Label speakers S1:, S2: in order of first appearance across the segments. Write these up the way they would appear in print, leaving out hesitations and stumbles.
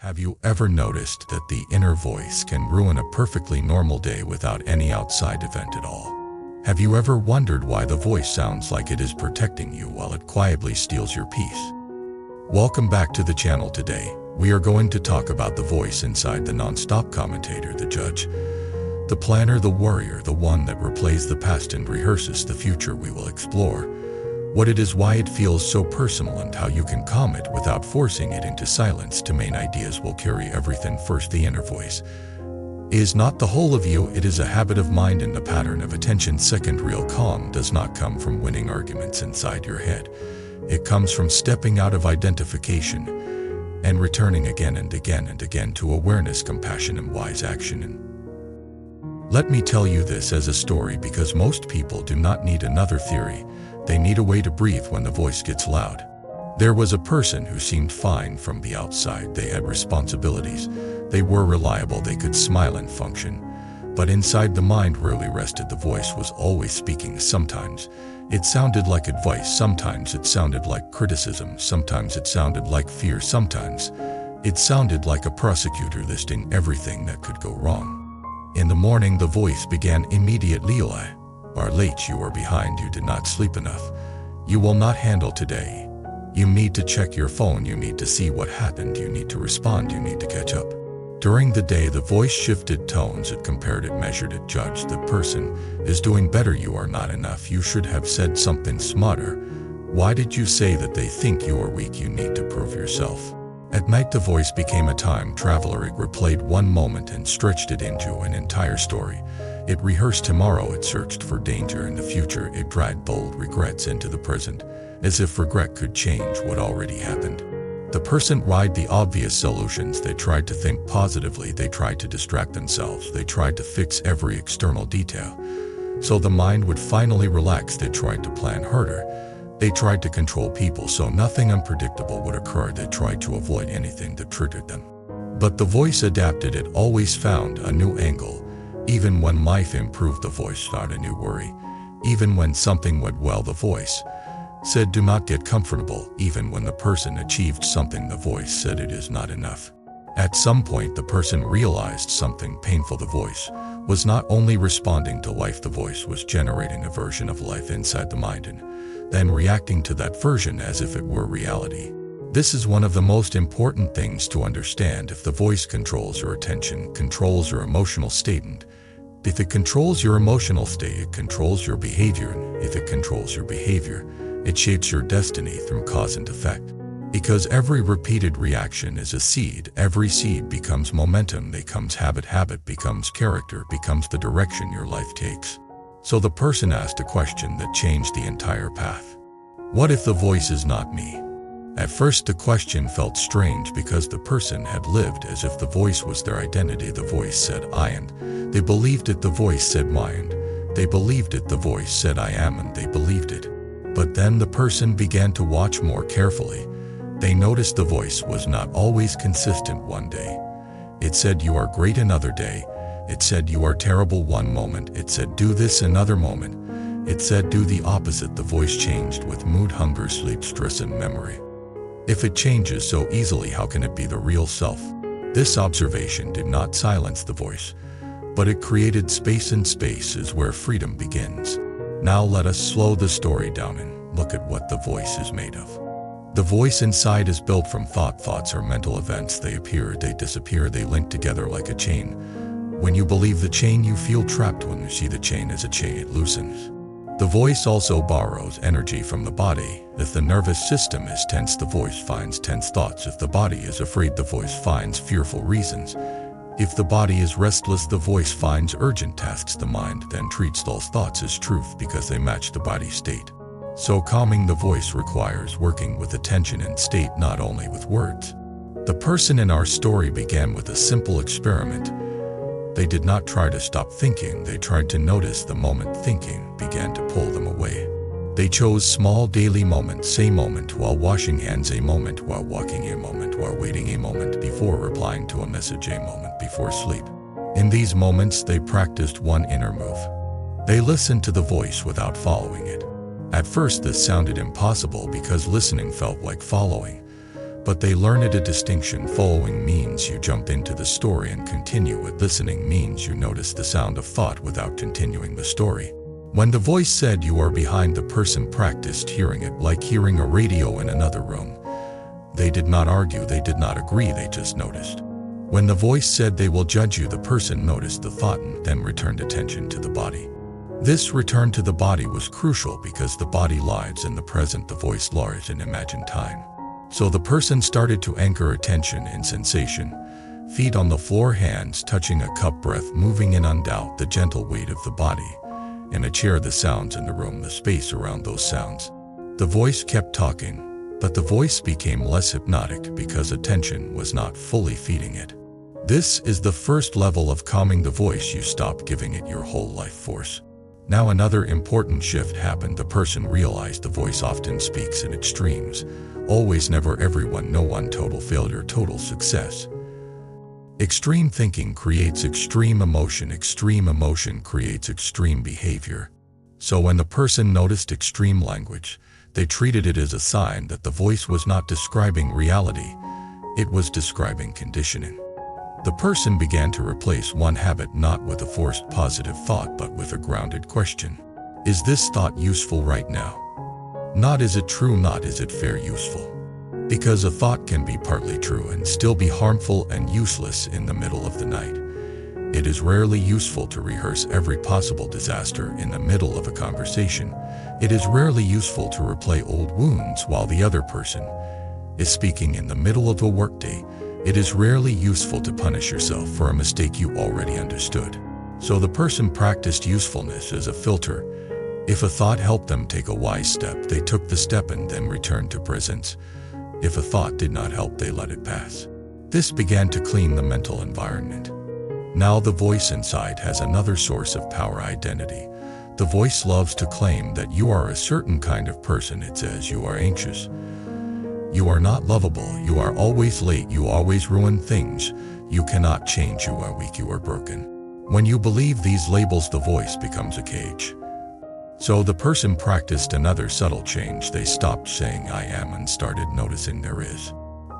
S1: Have you ever noticed that the inner voice can ruin a perfectly normal day without any outside event at all? Have you ever wondered why the voice sounds like it is protecting you while it quietly steals your peace? Welcome back to the channel. Today, we are going to talk about the voice inside the non-stop commentator, the judge, the planner, the warrior, the one that replays the past and rehearses the future. We will explore what it is, why it feels so personal, and how you can calm it without forcing it into silence. Two main ideas will carry everything. First, the inner voice is not the whole of you, it is a habit of mind and a pattern of attention. Second, real calm does not come from winning arguments inside your head. It comes from stepping out of identification and returning again and again and again to awareness, compassion, and wise action. And let me tell you this as a story, because most people do not need another theory. They need a way to breathe when the voice gets loud. There was a person who seemed fine from the outside. They had responsibilities. They were reliable. They could smile and function. But inside, the mind rarely rested. The voice was always speaking. Sometimes it sounded like advice. Sometimes it sounded like criticism. Sometimes it sounded like fear. Sometimes it sounded like a prosecutor listing everything that could go wrong. In the morning, the voice began immediately. You are late, you are behind, you did not sleep enough, you will not handle today, you need to check your phone, you need to see what happened, you need to respond, you need to catch up. During the day, the voice shifted tones. It compared, it measured, it judged. The person is doing better, you are not enough, you should have said something smarter. Why did you say that? They think you are weak, you need to prove yourself. At night, the voice became a time traveler. It replayed one moment and stretched it into an entire story. It rehearsed tomorrow, it searched for danger in the future, it dragged bold regrets into the present, as if regret could change what already happened. The person tried the obvious solutions. They tried to think positively, they tried to distract themselves, they tried to fix every external detail so the mind would finally relax. They tried to plan harder, they tried to control people so nothing unpredictable would occur. They tried to avoid anything that triggered them. But the voice adapted. It always found a new angle. Even when life improved, the voice found a new worry. Even when something went well, the voice said, do not get comfortable. Even when the person achieved something, the voice said, it is not enough. At some point, the person realized something painful. The voice was not only responding to life, the voice was generating a version of life inside the mind and then reacting to that version as if it were reality. This is one of the most important things to understand. If the voice controls your attention, controls your emotional state, and if it controls your emotional state, it controls your behavior. And if it controls your behavior, it shapes your destiny through cause and effect. Because every repeated reaction is a seed. Every seed becomes momentum, becomes habit. Habit becomes character, becomes the direction your life takes. So the person asked a question that changed the entire path. What if the voice is not me? At first, the question felt strange because the person had lived as if the voice was their identity. The voice said I, and they believed it. The voice said my, and they believed it. The voice said I am, and they believed it. But then the person began to watch more carefully. They noticed the voice was not always consistent. One day, it said you are great. Another day, it said you are terrible. One moment, it said do this. Another moment, it said do the opposite. The voice changed with mood, hunger, sleep, stress, and memory. If it changes so easily, how can it be the real self? This observation did not silence the voice, but it created space, and space is where freedom begins. Now let us slow the story down and look at what the voice is made of. The voice inside is built from thought. Thoughts are mental events. They appear, they disappear, they link together like a chain. When you believe the chain, you feel trapped. When you see the chain as a chain, it loosens. The voice also borrows energy from the body. If the nervous system is tense, the voice finds tense thoughts. If the body is afraid, the voice finds fearful reasons. If the body is restless, the voice finds urgent tasks. The mind then treats those thoughts as truth because they match the body state. So calming the voice requires working with attention and state, not only with words. The person in our story began with a simple experiment. They did not try to stop thinking, they tried to notice the moment thinking began to pull them away. They chose small daily moments, a moment while washing hands, a moment while walking, a moment while waiting, a moment before replying to a message, a moment before sleep. In these moments, they practiced one inner move. They listened to the voice without following it. At first, this sounded impossible because listening felt like following. But they learned a distinction. Following means you jump into the story and continue it. Listening means you notice the sound of thought without continuing the story. When the voice said you are behind, the person practiced hearing it like hearing a radio in another room. They did not argue, they did not agree, they just noticed. When the voice said they will judge you, the person noticed the thought and then returned attention to the body. This return to the body was crucial because the body lives in the present, the voice lives in imagined time. So the person started to anchor attention in sensation. Feet on the floor, hands touching a cup, breath moving in on doubt, the gentle weight of the body. In a chair, the sounds in the room, the space around those sounds. The voice kept talking, but the voice became less hypnotic because attention was not fully feeding it. This is the first level of calming the voice. You stop giving it your whole life force. Now another important shift happened. The person realized the voice often speaks in extremes. Always, never, everyone, no one, total failure, total success. Extreme thinking creates extreme emotion. Extreme emotion creates extreme behavior. So when the person noticed extreme language, they treated it as a sign that the voice was not describing reality, it was describing conditioning. The person began to replace one habit not with a forced positive thought but with a grounded question. Is this thought useful right now? Not is it true, not is it fair, useful. Because a thought can be partly true and still be harmful and useless in the middle of the night. It is rarely useful to rehearse every possible disaster in the middle of a conversation. It is rarely useful to replay old wounds while the other person is speaking in the middle of a workday. It is rarely useful to punish yourself for a mistake you already understood. So the person practiced usefulness as a filter. If a thought helped them take a wise step, they took the step and then returned to presence. If a thought did not help, they let it pass. This began to clean the mental environment. Now the voice inside has another source of power: identity. The voice loves to claim that you are a certain kind of person. It says you are anxious. You are not lovable. You are always late. You always ruin things. You cannot change. You are weak. You are broken. When you believe these labels, the voice becomes a cage. So the person practiced another subtle change. They stopped saying I am and started noticing there is.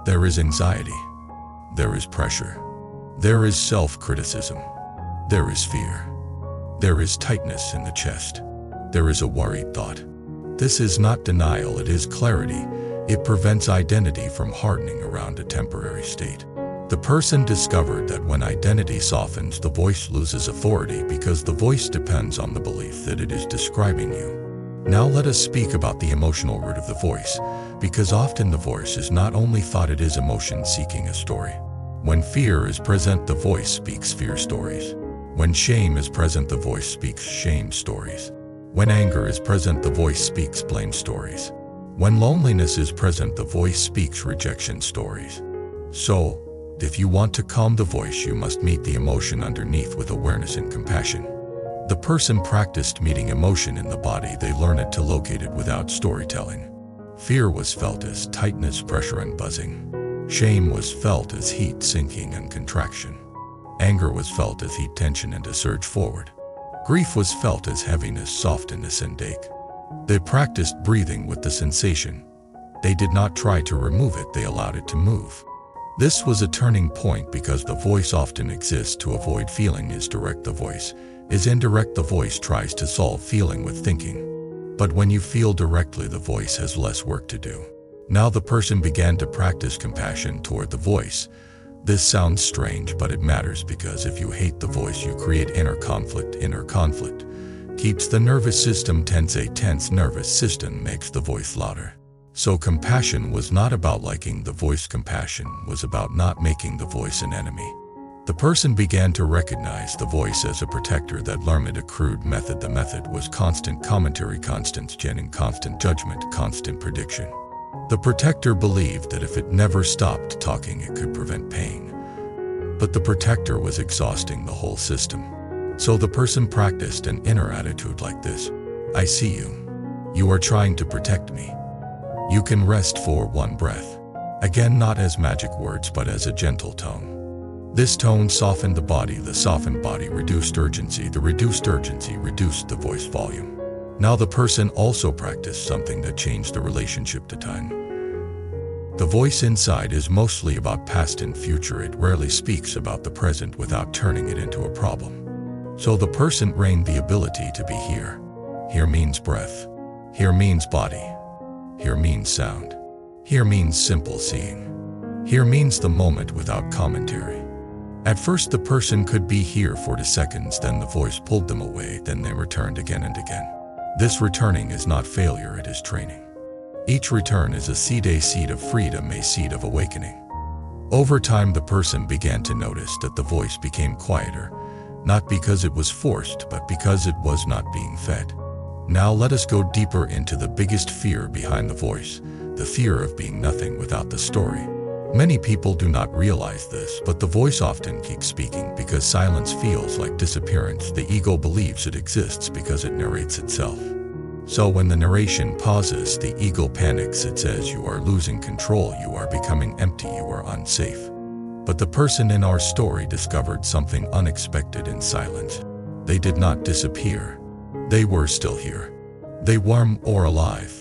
S1: There is anxiety. There is pressure. There is self-criticism. There is fear. There is tightness in the chest. There is a worried thought. This is not denial, it is clarity. It prevents identity from hardening around a temporary state. The person discovered that when identity softens, the voice loses authority because the voice depends on the belief that it is describing you. Now let us speak about the emotional root of the voice, because often the voice is not only thought, it is emotion seeking a story. When fear is present, the voice speaks fear stories. When shame is present, the voice speaks shame stories. When anger is present, the voice speaks blame stories. When loneliness is present, the voice speaks rejection stories. So, if you want to calm the voice, you must meet the emotion underneath with awareness and compassion. The person practiced meeting emotion in the body. They learned to locate it without storytelling. Fear was felt as tightness, pressure, and buzzing. Shame was felt as heat, sinking, and contraction. Anger was felt as heat, tension, and a surge forward. Grief was felt as heaviness, softness, and ache. They practiced breathing with the sensation. They did not try to remove it, they allowed it to move. This was a turning point because the voice often exists to avoid feeling. Is direct, the voice is indirect. The voice tries to solve feeling with thinking. But when you feel directly, the voice has less work to do. Now the person began to practice compassion toward the voice. This sounds strange, but it matters because if you hate the voice, you create inner conflict. Inner conflict keeps the nervous system tense. A tense nervous system makes the voice louder. So compassion was not about liking the voice. Compassion was about not making the voice an enemy. The person began to recognize the voice as a protector that learned a crude method. The method was constant commentary, constant scanning, constant judgment, constant prediction. The protector believed that if it never stopped talking, it could prevent pain. But the protector was exhausting the whole system. So the person practiced an inner attitude like this: I see you. You are trying to protect me. You can rest for one breath. Again, not as magic words, but as a gentle tone. This tone softened the body. The softened body reduced urgency. The reduced urgency reduced the voice volume. Now the person also practiced something that changed the relationship to time. The voice inside is mostly about past and future. It rarely speaks about the present without turning it into a problem. So the person gained the ability to be here. Here means breath. Here means body. Here means sound. Here means simple seeing. Here means the moment without commentary. At first the person could be here for 2 seconds, then the voice pulled them away, then they returned again and again. This returning is not failure, it is training. Each return is a seed of freedom, a seed of awakening. Over time the person began to notice that the voice became quieter, not because it was forced, but because it was not being fed. Now let us go deeper into the biggest fear behind the voice, the fear of being nothing without the story. Many people do not realize this, but the voice often keeps speaking because silence feels like disappearance. The ego believes it exists because it narrates itself. So when the narration pauses, the ego panics. It says you are losing control, you are becoming empty, you are unsafe. But the person in our story discovered something unexpected in silence. They did not disappear. They were still here. They warm or alive.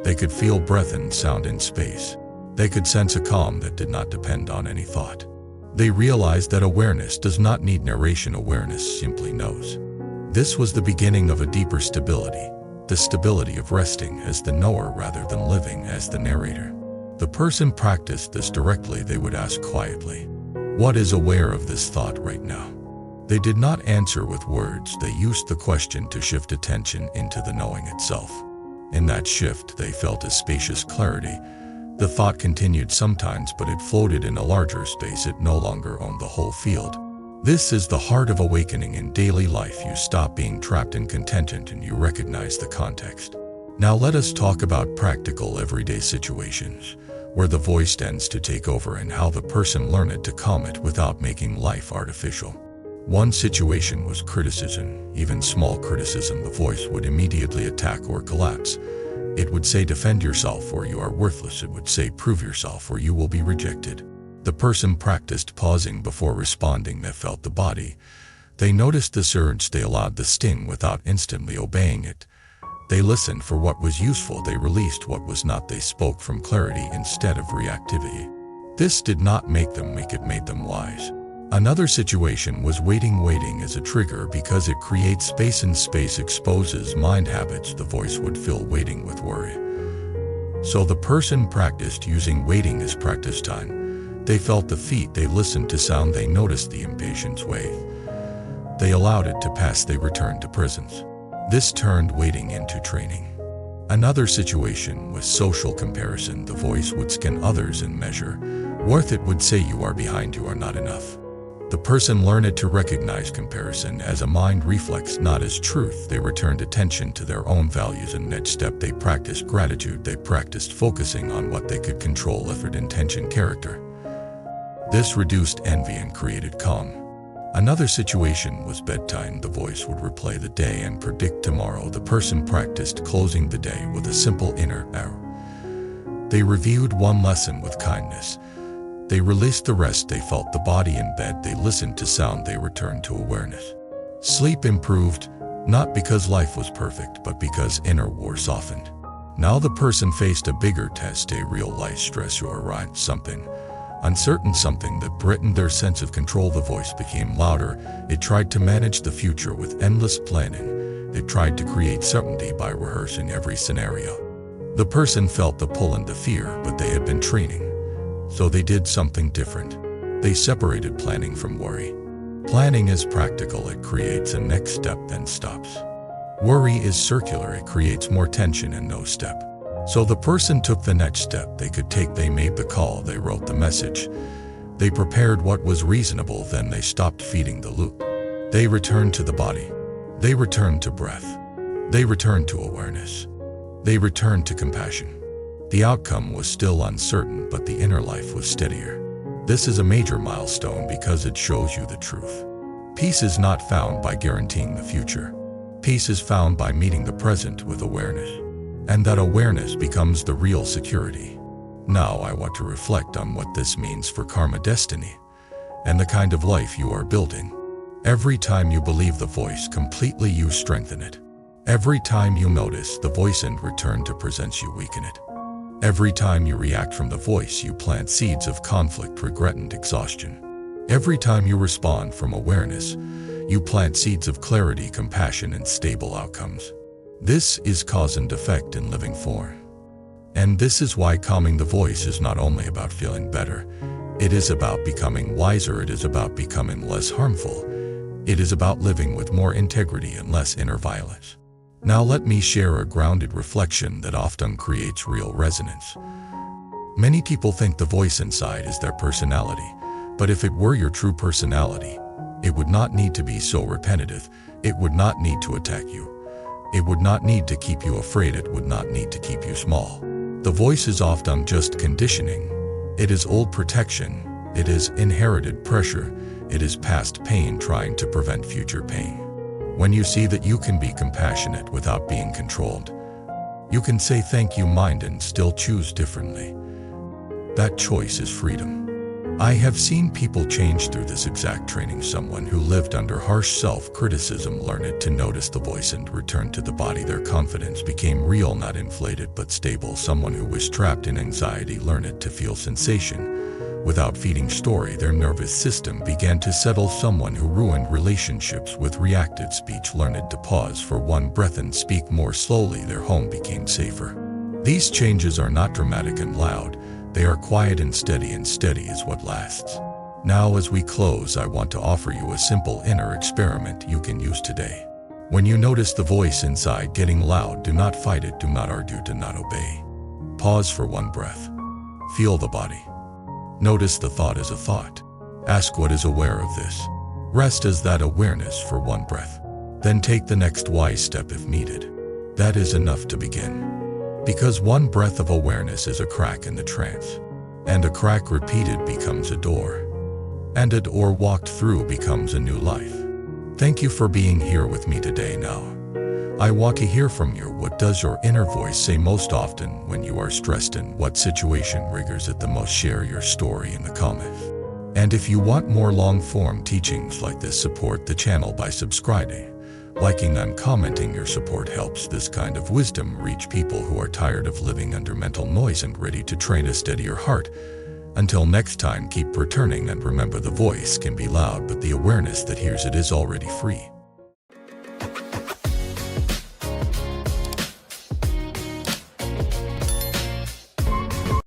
S1: They could feel breath and sound in space. They could sense a calm that did not depend on any thought. They realized that awareness does not need narration. Awareness simply knows. This was the beginning of a deeper stability, the stability of resting as the knower rather than living as the narrator. The person practiced this directly. They would ask quietly, "What is aware of this thought right now?" They did not answer with words. They used the question to shift attention into the knowing itself. In that shift, they felt a spacious clarity. The thought continued sometimes, but it floated in a larger space. It no longer owned the whole field. This is the heart of awakening in daily life. You stop being trapped in content and you recognize the context. Now let us talk about practical everyday situations where the voice tends to take over and how the person learned to calm it without making life artificial. One situation was criticism. Even small criticism, the voice would immediately attack or collapse. It would say, "Defend yourself or you are worthless." It would say, "Prove yourself or you will be rejected." The person practiced pausing before responding. They felt the body. They noticed the surge. They allowed the sting without instantly obeying it. They listened for what was useful. They released what was not. They spoke from clarity instead of reactivity. This did not make them weak, it made them wise. Another situation was waiting. Waiting is a trigger because it creates space, and space exposes mind habits. The voice would fill waiting with worry. So the person practiced using waiting as practice time. They felt the feet, they listened to sound, they noticed the impatience wave. They allowed it to pass, they returned to presence. This turned waiting into training. Another situation was social comparison. The voice would scan others and measure worth. It would say, "You are behind, you are not enough." The person learned to recognize comparison as a mind reflex, not as truth. They returned attention to their own values, and next step they practiced gratitude. They practiced focusing on what they could control: effort, intention, character. This reduced envy and created calm. Another situation was bedtime. The voice would replay the day and predict tomorrow. The person practiced closing the day with a simple inner arrow. They reviewed one lesson with kindness. They released the rest. They felt the body in bed. They listened to sound. They returned to awareness. Sleep improved, not because life was perfect, but because inner war softened. Now the person faced a bigger test, a real-life stress or right, something uncertain, something that threatened their sense of control. The voice became louder. It tried to manage the future with endless planning. It tried to create certainty by rehearsing every scenario. The person felt the pull and the fear, but they had been training. So they did something different. They separated planning from worry. Planning is practical. It creates a next step, then stops. Worry is circular. It creates more tension and no step. So the person took the next step they could take. They made the call. They wrote the message. They prepared what was reasonable. Then they stopped feeding the loop. They returned to the body. They returned to breath. They returned to awareness. They returned to compassion. The outcome was still uncertain, but the inner life was steadier. This is a major milestone because it shows you the truth. Peace is not found by guaranteeing the future. Peace is found by meeting the present with awareness. And that awareness becomes the real security. Now I want to reflect on what this means for karma, destiny, and the kind of life you are building. Every time you believe the voice completely, you strengthen it. Every time you notice the voice and return to presence, you weaken it. Every time you react from the voice, you plant seeds of conflict, regret, and exhaustion. Every time you respond from awareness, you plant seeds of clarity, compassion, and stable outcomes. This is cause and effect in living form. And this is why calming the voice is not only about feeling better. It is about becoming wiser. It is about becoming less harmful. It is about living with more integrity and less inner violence. Now let me share a grounded reflection that often creates real resonance. Many people think the voice inside is their personality, but if it were your true personality, it would not need to be so repetitive. It would not need to attack you. It would not need to keep you afraid. It would not need to keep you small. The voice is often just conditioning. It is old protection. It is inherited pressure. It is past pain trying to prevent future pain. When you see that you can be compassionate without being controlled, you can say thank you mind and still choose differently. That choice is freedom. I have seen people change through this exact training. Someone who lived under harsh self-criticism learned to notice the voice and return to the body. Their confidence became real, not inflated but stable. Someone who was trapped in anxiety learned to feel sensation without feeding story. Their nervous system began to settle. Someone who ruined relationships with reactive speech learned to pause for one breath and speak more slowly. Their home became safer. These changes are not dramatic and loud. They are quiet and steady is what lasts. Now, as we close, I want to offer you a simple inner experiment you can use today. When you notice the voice inside getting loud, do not fight it, do not argue, do not obey. Pause for one breath. Feel the body. Notice the thought as a thought. Ask what is aware of this. Rest as that awareness for one breath. Then take the next wise step if needed. That is enough to begin. Because one breath of awareness is a crack in the trance. And a crack repeated becomes a door. And a door walked through becomes a new life. Thank you for being here with me today. Now, I want to hear from you. What does your inner voice say most often when you are stressed, and what situation triggers it the most? Share your story in the comments. And if you want more long-form teachings like this, support the channel by subscribing, liking, and commenting. Your support helps this kind of wisdom reach people who are tired of living under mental noise and ready to train a steadier heart. Until next time, keep returning, and remember, the voice can be loud, but the awareness that hears it is already free.